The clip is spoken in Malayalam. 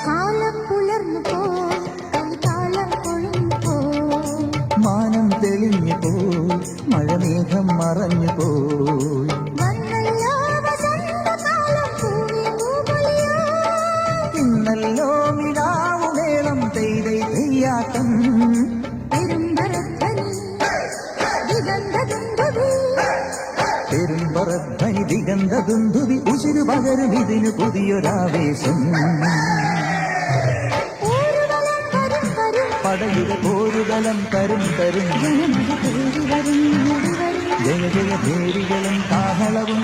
കാലം പുലർന്നു പോ കാലം കൊഴിഞ്ഞു പോ മാനം തെളിഞ്ഞു പോ മഴമേഘം മറഞ്ഞു പോ വന്നല്ലോ വസന്തകാലം പൂവി പൂപൊലിയോ ഇന്നല്ലോ മിനാവു മേളം തെയ്തൈ തെയ്യാട്ടം പെരുമ്പറധ്വനി ദിഗന്ധദുന്ദുവി ഉശിരു പകരും ഇതിനു പുതിയൊരാവേശം പടയുടെ പോരുകലം തരും തരും ജയ ജയ ഭേരികളും കാഹളവും